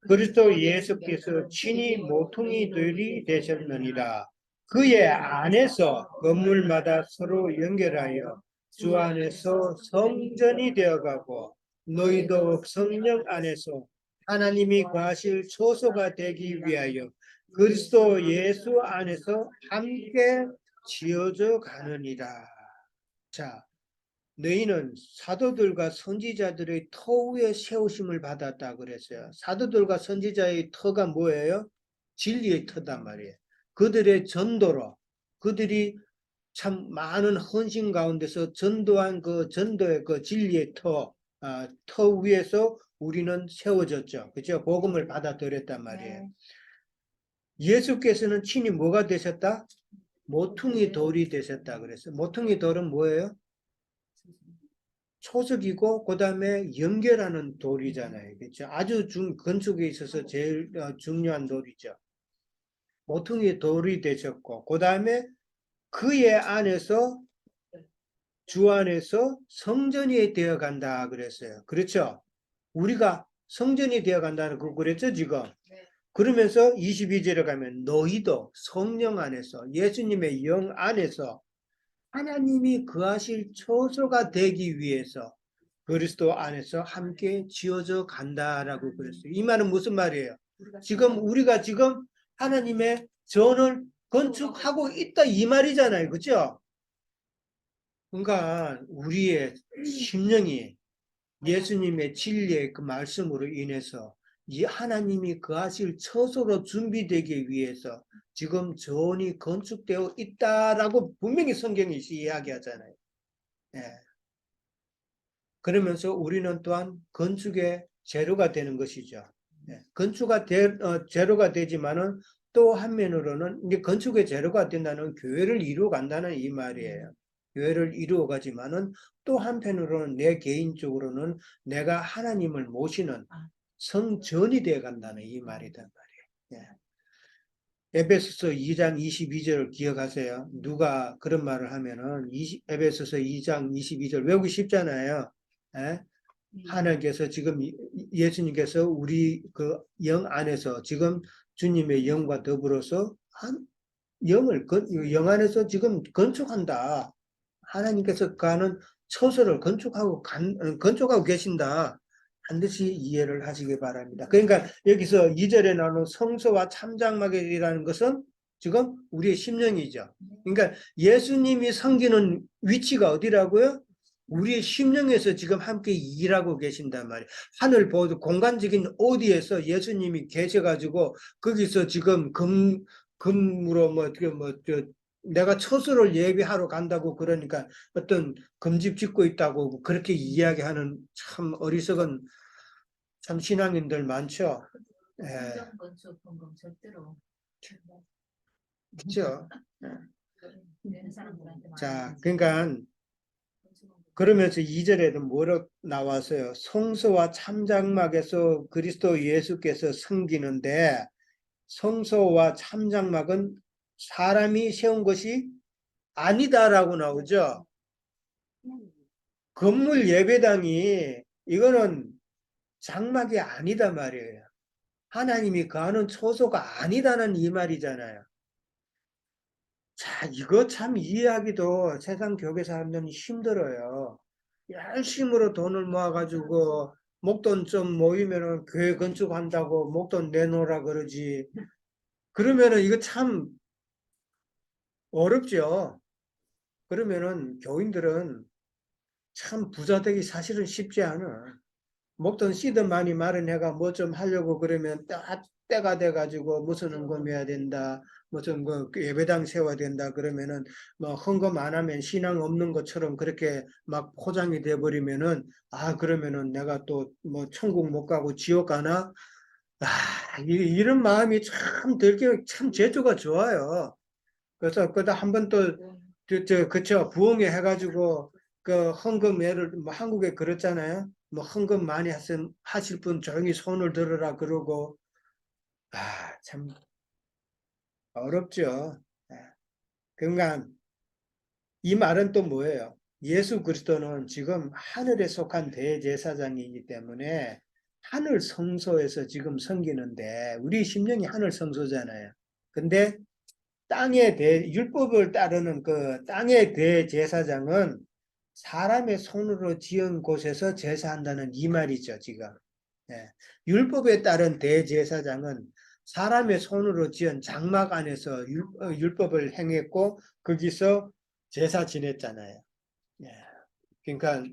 A: 그리스도 예수께서 친히 모퉁이들이 되셨느니라. 그의 안에서 건물마다 서로 연결하여 주 안에서 성전이 되어가고 너희도 성령 안에서 하나님이 거하실 초소가 되기 위하여 그리스도 예수 안에서 함께 지어져 가느니라. 자, 너희는 사도들과 선지자들의 터 위에 세우심을 받았다 그랬어요. 사도들과 선지자의 터가 뭐예요? 진리의 터단 말이에요. 그들의 전도로, 그들이 참 많은 헌신 가운데서 전도한 그 전도의 그 진리의 터 위에서 우리는 세워졌죠. 그죠? 복음을 받아들였단 말이에요.
C: 네.
A: 예수께서는 친히 뭐가 되셨다? 모퉁이 돌이 되셨다 그랬어요. 모퉁이 돌은 뭐예요? 초석이고 그 다음에 연결하는 돌이잖아요. 그렇죠? 아주 건축에 있어서 제일 중요한 돌이죠. 모퉁이 돌이 되셨고 그 다음에 그의 안에서 주 안에서 성전이 되어 간다 그랬어요. 그렇죠? 우리가 성전이 되어 간다는 거 그랬죠, 지금?
C: 네.
A: 그러면서 22절에 가면 너희도 성령 안에서 예수님의 영 안에서 하나님이 거하실 처소가 되기 위해서 그리스도 안에서 함께 지어져 간다라고 그랬어요. 이 말은 무슨 말이에요? 지금 우리가 지금 하나님의 전을 건축하고 있다 이 말이잖아요. 그죠? 그러니까 우리의 심령이 예수님의 진리의 그 말씀으로 인해서 이 하나님이 거하실 처소로 준비되기 위해서 지금 전이 건축되어 있다라고 분명히 성경이 이야기하잖아요. 예. 그러면서 우리는 또한 건축의 재료가 되는 것이죠. 예. 재료가 되지만은 또 한면으로는 이제 건축의 재료가 된다는 교회를 이루어 간다는 이 말이에요. 교회를 이루어 가지만은 또 한편으로는 내 개인적으로는 내가 하나님을 모시는 성전이 되어 간다는 이 말이단 말이에요. 예. 에베소서 2장 22절 기억하세요. 누가 그런 말을 하면은 에베소서 2장 22절 외우기 쉽잖아요. 예? 하나님께서 지금 예수님께서 우리 그 영 안에서 지금 주님의 영과 더불어서 영 안에서 지금 건축한다. 하나님께서 가는 처소를 건축하고 계신다. 반드시 이해를 하시기 바랍니다. 그러니까 여기서 2절에 나오는 성소와 참장막이라는 것은 지금 우리의 심령이죠. 그러니까 예수님이 섬기는 위치가 어디라고요? 우리의 심령에서 지금 함께 일하고 계신단 말이에요. 하늘 보도 공간적인 어디에서 예수님이 계셔가지고 거기서 지금 금으로 내가 처소를 예비하러 간다고 그러니까 어떤 금집 짓고 있다고 그렇게 이야기하는 참 어리석은 참 신앙인들 많죠. 예,
C: 성전 건축 공금 절대로
A: 그렇죠.
C: 되는 사람들한테
A: 자, 그러니까 그러면서 2절에는 뭐로 나왔어요? 성소와 참장막에서 그리스도 예수께서 섬기는데 성소와 참장막은 사람이 세운 것이 아니다라고 나오죠. 건물 예배당이 이거는 장막이 아니다 말이에요. 하나님이 거하는 처소가 아니다는 이 말이잖아요. 자, 이거 참 이해하기도 세상 교회 사람들은 힘들어요. 열심으로 돈을 모아가지고 목돈 좀 모이면은 교회 건축한다고 목돈 내놓으라 그러지. 그러면은 이거 참 어렵죠. 그러면은 교인들은 참 부자 되기 사실은 쉽지 않아. 먹던 씨든 많이 마련해가 뭐 좀 하려고 그러면 때가 돼가지고 무슨 헌금해야 된다. 무슨 그 예배당 세워야 된다. 그러면은 뭐 헌금 안 하면 신앙 없는 것처럼 그렇게 막 포장이 돼 버리면은 그러면은 내가 또 뭐 천국 못 가고 지옥 가나? 이런 마음이 참 들게 참 제주가 좋아요. 그래서 그다 한번 또 그쵸 부흥회 해가지고 그 헌금 예를 뭐 한국에 그렇잖아요. 뭐 헌금 많이 하실 분 조용히 손을 들어라 그러고 참 어렵죠. 예. 그러니까 이 말은 또 뭐예요? 예수 그리스도는 지금 하늘에 속한 대제사장이기 때문에 하늘 성소에서 지금 섬기는데 우리 심령이 하늘 성소잖아요. 근데 율법을 따르는 그 땅의 대제사장은 사람의 손으로 지은 곳에서 제사한다는 이 말이죠, 지금. 예. 율법에 따른 대제사장은 사람의 손으로 지은 장막 안에서 율법을 행했고 거기서 제사 지냈잖아요. 예. 그러니까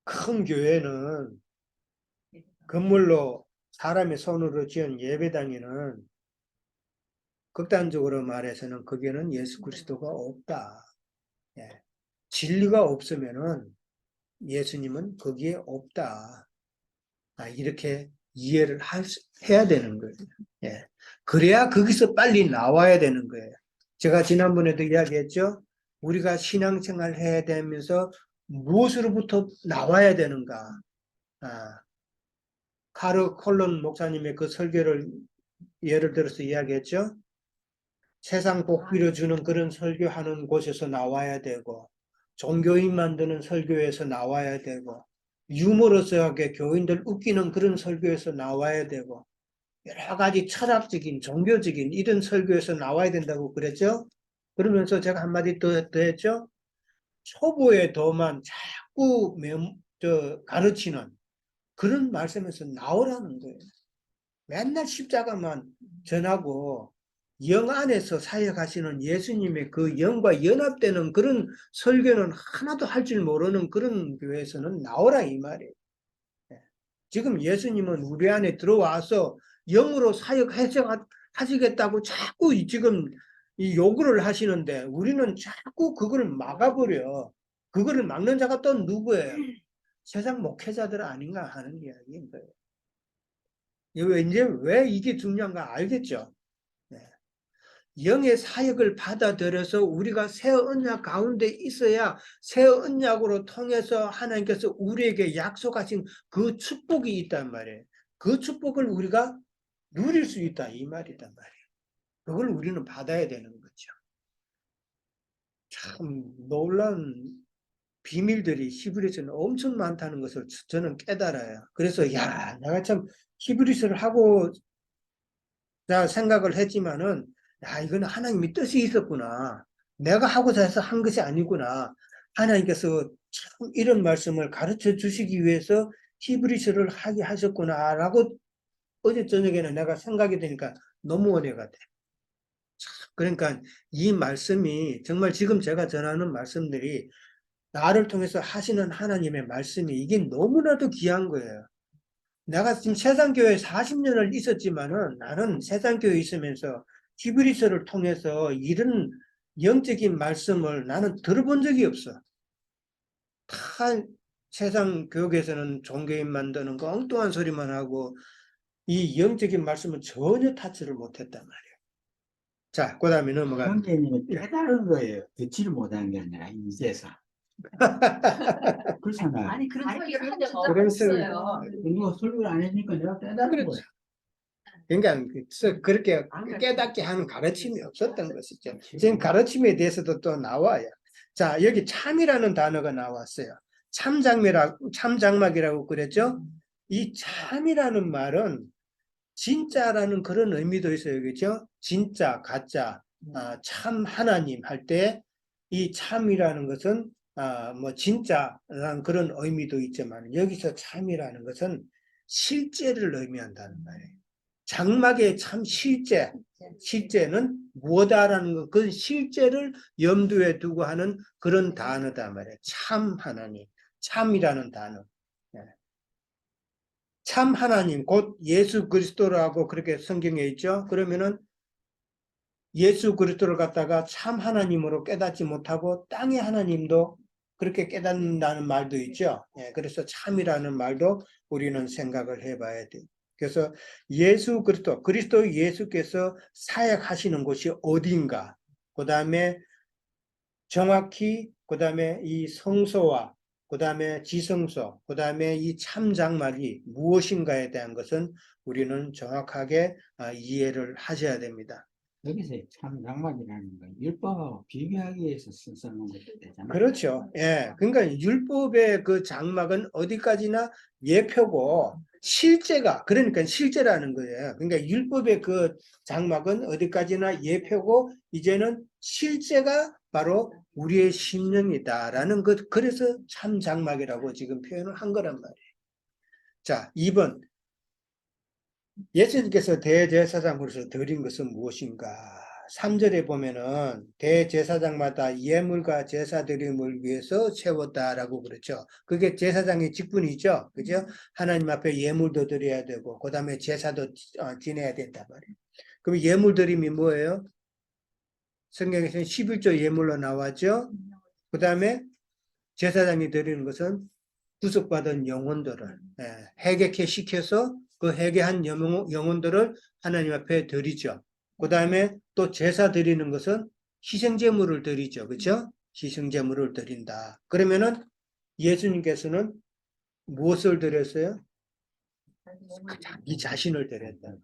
A: 큰 교회는 건물로 사람의 손으로 지은 예배당에는 극단적으로 말해서는 거기에는 예수 그리스도가 없다. 예. 진리가 없으면은 예수님은 거기에 없다. 이렇게 이해를 해야 되는 거예요. 예. 그래야 거기서 빨리 나와야 되는 거예요. 제가 지난번에도 이야기했죠. 우리가 신앙생활 해야 되면서 무엇으로부터 나와야 되는가. 카르 콜론 목사님의 그 설교를 예를 들어서 이야기했죠. 세상 복비를 주는 그런 설교하는 곳에서 나와야 되고, 종교인 만드는 설교에서 나와야 되고, 유머러스하게 교인들 웃기는 그런 설교에서 나와야 되고, 여러 가지 철학적인, 종교적인 이런 설교에서 나와야 된다고 그랬죠? 그러면서 제가 한마디 더 했죠? 초보의 도만 자꾸 가르치는 그런 말씀에서 나오라는 거예요. 맨날 십자가만 전하고 영 안에서 사역하시는 예수님의 그 영과 연합되는 그런 설교는 하나도 할 줄 모르는 그런 교회에서는 나오라 이 말이에요. 지금 예수님은 우리 안에 들어와서 영으로 사역하시겠다고 자꾸 지금 이 요구를 하시는데 우리는 자꾸 그걸 막아버려. 그거를 막는 자가 또 누구예요? 세상 목회자들 아닌가 하는 이야기인 거예요. 이제 왜 이게 중요한가 알겠죠? 네. 영의 사역을 받아들여서 우리가 새 언약 가운데 있어야 새 언약으로 통해서 하나님께서 우리에게 약속하신 그 축복이 있단 말이에요. 그 축복을 우리가 누릴 수 있다 이 말이단 말이에요. 그걸 우리는 받아야 되는 거죠. 참 놀라운 비밀들이 히브리서는 엄청 많다는 것을 저는 깨달아요. 그래서 내가 참 히브리서를 하고 생각을 했지만은 이거는 하나님의 뜻이 있었구나. 내가 하고자 해서 한 것이 아니구나. 하나님께서 참 이런 말씀을 가르쳐 주시기 위해서 히브리서를 하게 하셨구나라고 어제 저녁에는 내가 생각이 되니까 너무 은혜가 돼. 그러니까 이 말씀이 정말 지금 제가 전하는 말씀들이 나를 통해서 하시는 하나님의 말씀이 이게 너무나도 귀한 거예요. 내가 지금 세상교회에 40년을 있었지만은 나는 세상교회에 있으면서 히브리서를 통해서 이런 영적인 말씀을 나는 들어본 적이 없어. 다 세상 교육에서는 종교인 만드는 거 엉뚱한 소리만 하고 이 영적인 말씀은 전혀 타치를 못했단 말이에요. 자, 그 다음에 넘어가.
B: 형제님은 깨달은 거예요. 듣지를 못한 게 아니라 이제서. 그렇잖아요.
C: 아니 그런 설교를 한 적
A: 그런
C: 없어요.
B: 누가 설교를 안 했으니까 내가 깨달은
A: 그렇죠.
B: 거예요.
A: 그러니까 그렇게 깨닫게 하는 가르침이 없었던 것이죠. 지금 가르침에 대해서도 또 나와요. 자, 여기 참이라는 단어가 나왔어요. 참장막이라고 그랬죠? 이 참이라는 말은 진짜라는 그런 의미도 있어요. 그렇죠? 진짜, 가짜, 참 하나님 할 때 이 참이라는 것은 뭐 진짜라는 그런 의미도 있지만 여기서 참이라는 것은 실제를 의미한다는 말이에요. 장막의 참 실제는 무엇다라는 것, 그 실제를 염두에 두고 하는 그런 단어다 말이에요. 참 하나님, 참이라는 단어. 참 하나님, 곧 예수 그리스도라고 그렇게 성경에 있죠. 그러면은 예수 그리스도를 갖다가 참 하나님으로 깨닫지 못하고 땅의 하나님도 그렇게 깨닫는다는 말도 있죠. 그래서 참이라는 말도 우리는 생각을 해봐야 돼요. 그래서 예수 그리스도 예수께서 사역하시는 곳이 어딘가, 그 다음에 정확히 그 다음에 이 성소와 그 다음에 지성소, 그 다음에 이 참장막이 무엇인가에 대한 것은 우리는 정확하게 이해를 하셔야 됩니다.
B: 여기서 참 장막이라는 건 율법하고 비교하기 위해서 써놓은 것도 되잖아요.
A: 그렇죠. 예. 그러니까 율법의 그 장막은 어디까지나 예표고 그러니까 실제라는 거예요. 그러니까 율법의 그 장막은 어디까지나 예표고 이제는 실제가 바로 우리의 심령이다라는 것. 그래서 참 장막이라고 지금 표현을 한 거란 말이에요. 자, 2번. 예수님께서 대제사장으로서 드린 것은 무엇인가? 3절에 보면은 대제사장마다 예물과 제사 드림을 위해서 세웠다라고 그랬죠. 그게 제사장의 직분이죠. 그죠? 하나님 앞에 예물도 드려야 되고, 그 다음에 제사도 지내야 된단 말이에요. 그럼 예물 드림이 뭐예요? 성경에서는 11조 예물로 나왔죠. 그 다음에 제사장이 드리는 것은 구속받은 영혼들을 회개케 시켜서 그 회개한 영혼들을 하나님 앞에 드리죠. 그 다음에 또 제사 드리는 것은 희생제물을 드리죠. 그렇죠? 희생제물을 드린다. 그러면은 예수님께서는 무엇을 드렸어요? 자기 자신을 드렸다.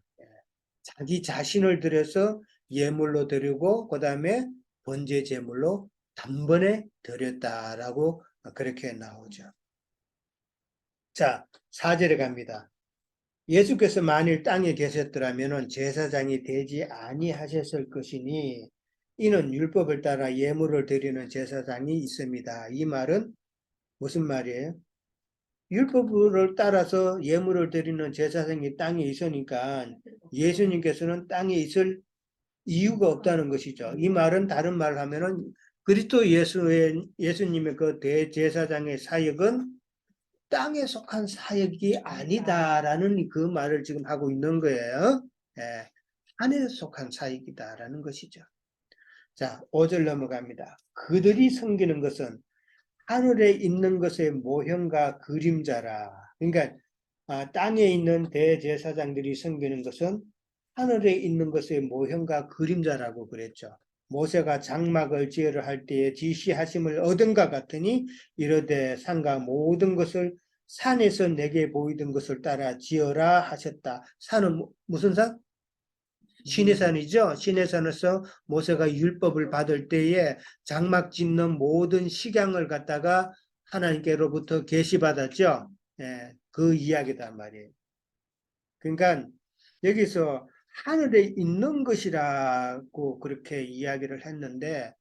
A: 자기 자신을 드려서 예물로 드리고 그 다음에 번제 제물로 단번에 드렸다라고 그렇게 나오죠. 자, 4절에 갑니다. 예수께서 만일 땅에 계셨더라면 제사장이 되지 아니하셨을 것이니 이는 율법을 따라 예물을 드리는 제사장이 있습니다. 이 말은 무슨 말이에요? 율법을 따라서 예물을 드리는 제사장이 땅에 있으니까 예수님께서는 땅에 있을 이유가 없다는 것이죠. 이 말은 다른 말을 하면은 그리스도 예수님의 그 대제사장의 사역은 땅에 속한 사역이 아니다라는 그 말을 지금 하고 있는 거예요. 예, 하늘에 속한 사역이다라는 것이죠. 자, 5절 넘어갑니다. 그들이 섬기는 것은 하늘에 있는 것의 모형과 그림자라. 그러니까 땅에 있는 대제사장들이 섬기는 것은 하늘에 있는 것의 모형과 그림자라고 그랬죠. 모세가 장막을 지으려 할 때에 지시하심을 얻은가 같으니 이르되 산과 모든 것을 산에서 내게 보이던 것을 따라 지어라 하셨다. 산은 무슨 산? 시내산이죠. 시내산에서 모세가 율법을 받을 때에 장막 짓는 모든 식양을 갖다가 하나님께로부터 계시받았죠. 예, 그 이야기단 말이에요. 그러니까 여기서 하늘에 있는 것이라고 그렇게 이야기를 했는데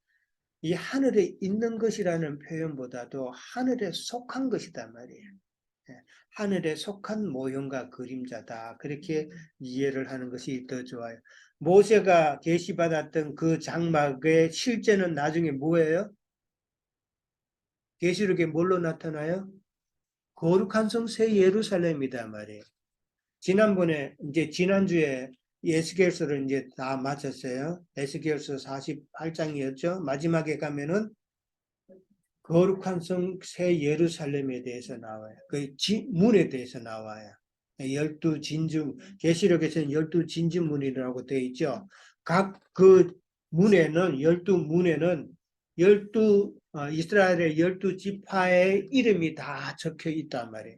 A: 이 하늘에 있는 것이라는 표현보다도 하늘에 속한 것이단 말이에요. 예, 하늘에 속한 모형과 그림자다. 그렇게 이해를 하는 것이 더 좋아요. 모세가 계시받았던 그 장막의 실제는 나중에 뭐예요? 계시록에 뭘로 나타나요? 거룩한 성 새 예루살렘이다 말이에요. 지난주에 에스겔서를 이제 다 마쳤어요. 에스겔서 48장이었죠. 마지막에 가면은 거룩한 성 새 예루살렘에 대해서 나와요. 그 문에 대해서 나와요. 12진주, 계시록에서는 12진주문이라고 되어 있죠. 각 그 문에는, 12문에는 이스라엘의 12지파의 이름이 다 적혀 있단 말이에요.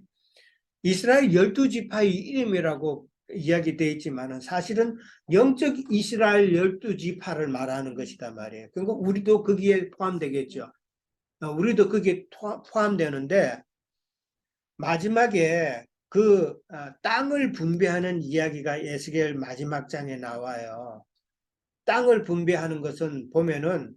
A: 이스라엘 12지파의 이름이라고 이야기되어 있지만 사실은 영적 이스라엘 12지파를 말하는 것이단 말이에요. 그러니까 우리도 거기에 포함되겠죠. 우리도 그게 포함되는데 마지막에 그 땅을 분배하는 이야기가 에스겔 마지막 장에 나와요. 땅을 분배하는 것은 보면은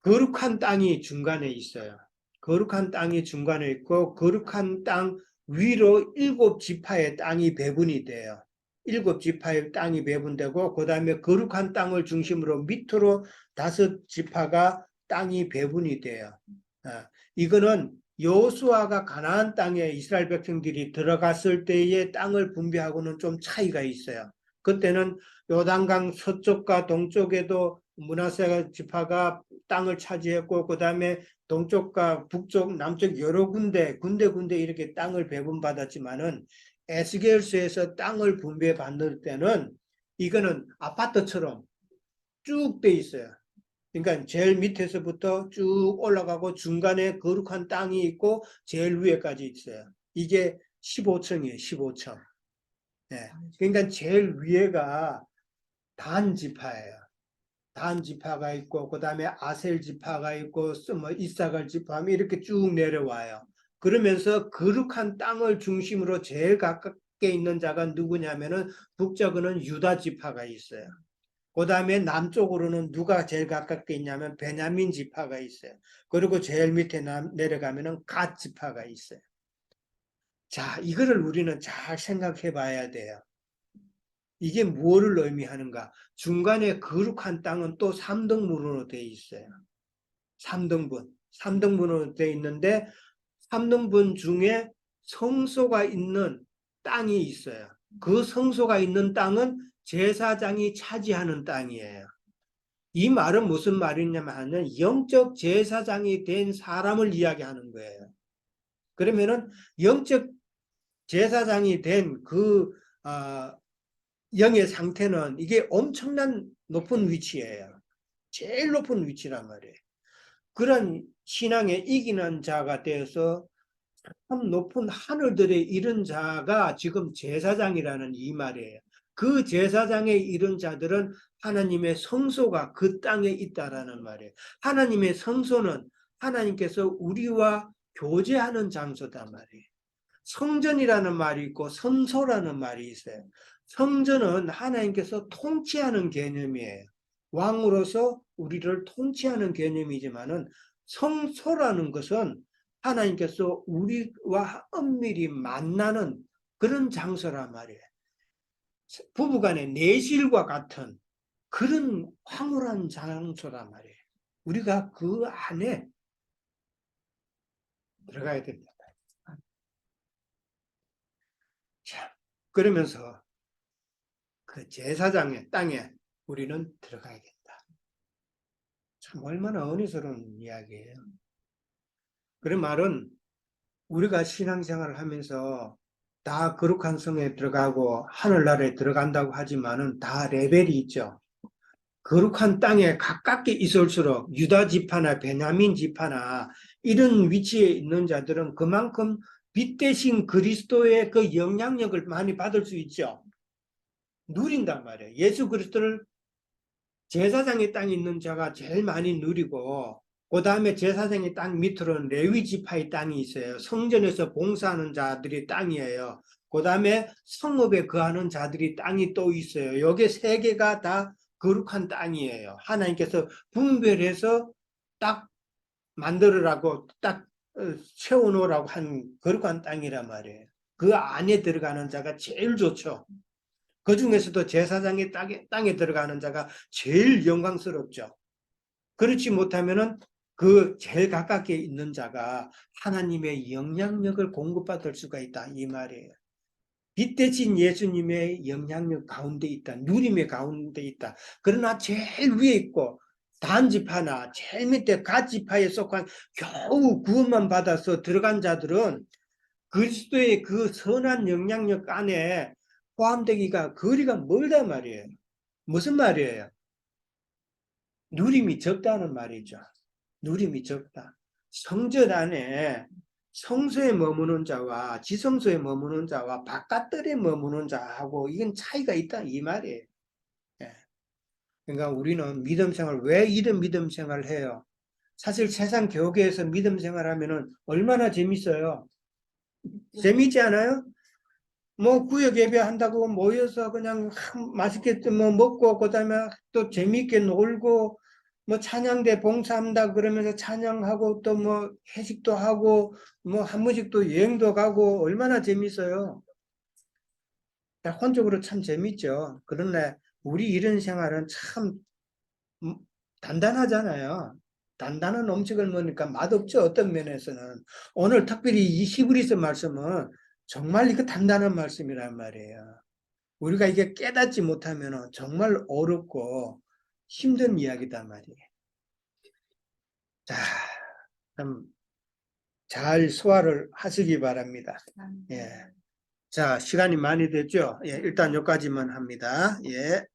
A: 거룩한 땅이 중간에 있어요. 거룩한 땅이 중간에 있고 거룩한 땅 위로 7지파의 땅이 배분이 돼요. 7지파의 땅이 배분되고 그 다음에 거룩한 땅을 중심으로 밑으로 5지파가 땅이 배분이 돼요. 이거는 여호수아가 가나안 땅에 이스라엘 백성들이 들어갔을 때의 땅을 분배하고는 좀 차이가 있어요. 그때는 요단강 서쪽과 동쪽에도 므낫세 지파가 땅을 차지했고 그 다음에 동쪽과 북쪽, 남쪽 여러 군데 이렇게 땅을 배분받았지만은 에스겔서에서 땅을 분배받는 때는 이거는 아파트처럼 쭉 돼 있어요. 그러니까 제일 밑에서부터 쭉 올라가고 중간에 거룩한 땅이 있고 제일 위에까지 있어요. 이게 15층이에요. 15층. 네. 그러니까 제일 위에가 단 지파예요. 단 지파가 있고 그 다음에 아셀 지파가 있고 뭐 이사갈 지파 이렇게 쭉 내려와요. 그러면서 거룩한 땅을 중심으로 제일 가깝게 있는 자가 누구냐면은 북쪽에는 유다 지파가 있어요. 그 다음에 남쪽으로는 누가 제일 가깝게 있냐면 베냐민 지파가 있어요. 그리고 제일 밑에 내려가면은 갓 지파가 있어요. 자, 이거를 우리는 잘 생각해 봐야 돼요. 이게 무엇을 의미하는가? 중간에 거룩한 땅은 또 3등분으로 되어 있어요. 3등분으로 되어 있는데 3등분 중에 성소가 있는 땅이 있어요. 그 성소가 있는 땅은 제사장이 차지하는 땅이에요. 이 말은 무슨 말이냐면 하면 영적 제사장이 된 사람을 이야기하는 거예요. 그러면은 영적 제사장이 된 그 영의 상태는 이게 엄청난 높은 위치예요. 제일 높은 위치란 말이에요. 그런 신앙에 이기는 자가 되어서 참 높은 하늘들에 이른 자가 지금 제사장이라는 이 말이에요. 그 제사장에 이른 자들은 하나님의 성소가 그 땅에 있다라는 말이에요. 하나님의 성소는 하나님께서 우리와 교제하는 장소단 말이에요. 성전이라는 말이 있고 성소라는 말이 있어요. 성전은 하나님께서 통치하는 개념이에요. 왕으로서 우리를 통치하는 개념이지만은 성소라는 것은 하나님께서 우리와 엄밀히 만나는 그런 장소란 말이에요. 부부간의 내실과 같은 그런 황홀한 장소란 말이에요. 우리가 그 안에 들어가야 됩니다. 자, 그러면서 그 제사장의 땅에 우리는 들어가야겠다. 참 얼마나 은혜스러운 이야기예요. 그런 말은 우리가 신앙생활을 하면서 다 거룩한 성에 들어가고 하늘나라에 들어간다고 하지만은 다 레벨이 있죠. 거룩한 땅에 가깝게 있을수록 유다 지파나 베냐민 지파나 이런 위치에 있는 자들은 그만큼 빛 대신 그리스도의 그 영향력을 많이 받을 수 있죠. 누린단 말이에요. 예수 그리스도를 제사장의 땅에 있는 자가 제일 많이 누리고 그 다음에 제사장의 땅 밑으로는 레위 지파의 땅이 있어요. 성전에서 봉사하는 자들이 땅이에요. 그 다음에 성읍에 거하는 자들이 땅이 또 있어요. 여기 세 개가 다 거룩한 땅이에요. 하나님께서 분별해서 딱 만들으라고 딱 채워놓으라고 한 거룩한 땅이란 말이에요. 그 안에 들어가는 자가 제일 좋죠. 그 중에서도 제사장의 땅에 들어가는 자가 제일 영광스럽죠. 그렇지 못하면은 그 제일 가깝게 있는 자가 하나님의 영향력을 공급받을 수가 있다 이 말이에요. 빛 대신 예수님의 영향력 가운데 있다. 누림의 가운데 있다. 그러나 제일 위에 있고 단지파나 제일 밑에 갓지파에 속한 겨우 구원만 받아서 들어간 자들은 그리스도의 그 선한 영향력 안에 포함되기가 거리가 멀단 말이에요. 무슨 말이에요? 누림이 적다는 말이죠. 누림이 적다. 성전 안에 성소에 머무는 자와 지성소에 머무는 자와 바깥들에 머무는 자하고 이건 차이가 있다 이 말이에요. 예. 그러니까 우리는 믿음 생활 왜 이런 믿음 생활을 해요? 사실 세상 교회에서 믿음 생활하면은 얼마나 재밌어요. 재밌지 않아요? 뭐 구역 예배한다고 모여서 그냥 맛있게 뭐 먹고 그다음에 또 재미있게 놀고 뭐 찬양대 봉사한다 그러면서 찬양하고 또 뭐 회식도 하고 뭐 한 번씩 또 여행도 가고 얼마나 재밌어요. 혼적으로 참 재밌죠. 그런데 우리 이런 생활은 참 단단하잖아요. 단단한 음식을 먹으니까 맛없죠. 어떤 면에서는. 오늘 특별히 이 히브리서 말씀은 정말 이거 단단한 말씀이란 말이에요. 우리가 이게 깨닫지 못하면 정말 어렵고 힘든 이야기단 말이에요. 자, 참 잘 소화를 하시기 바랍니다. 예. 자, 시간이 많이 됐죠? 예, 일단 여기까지만 합니다. 예.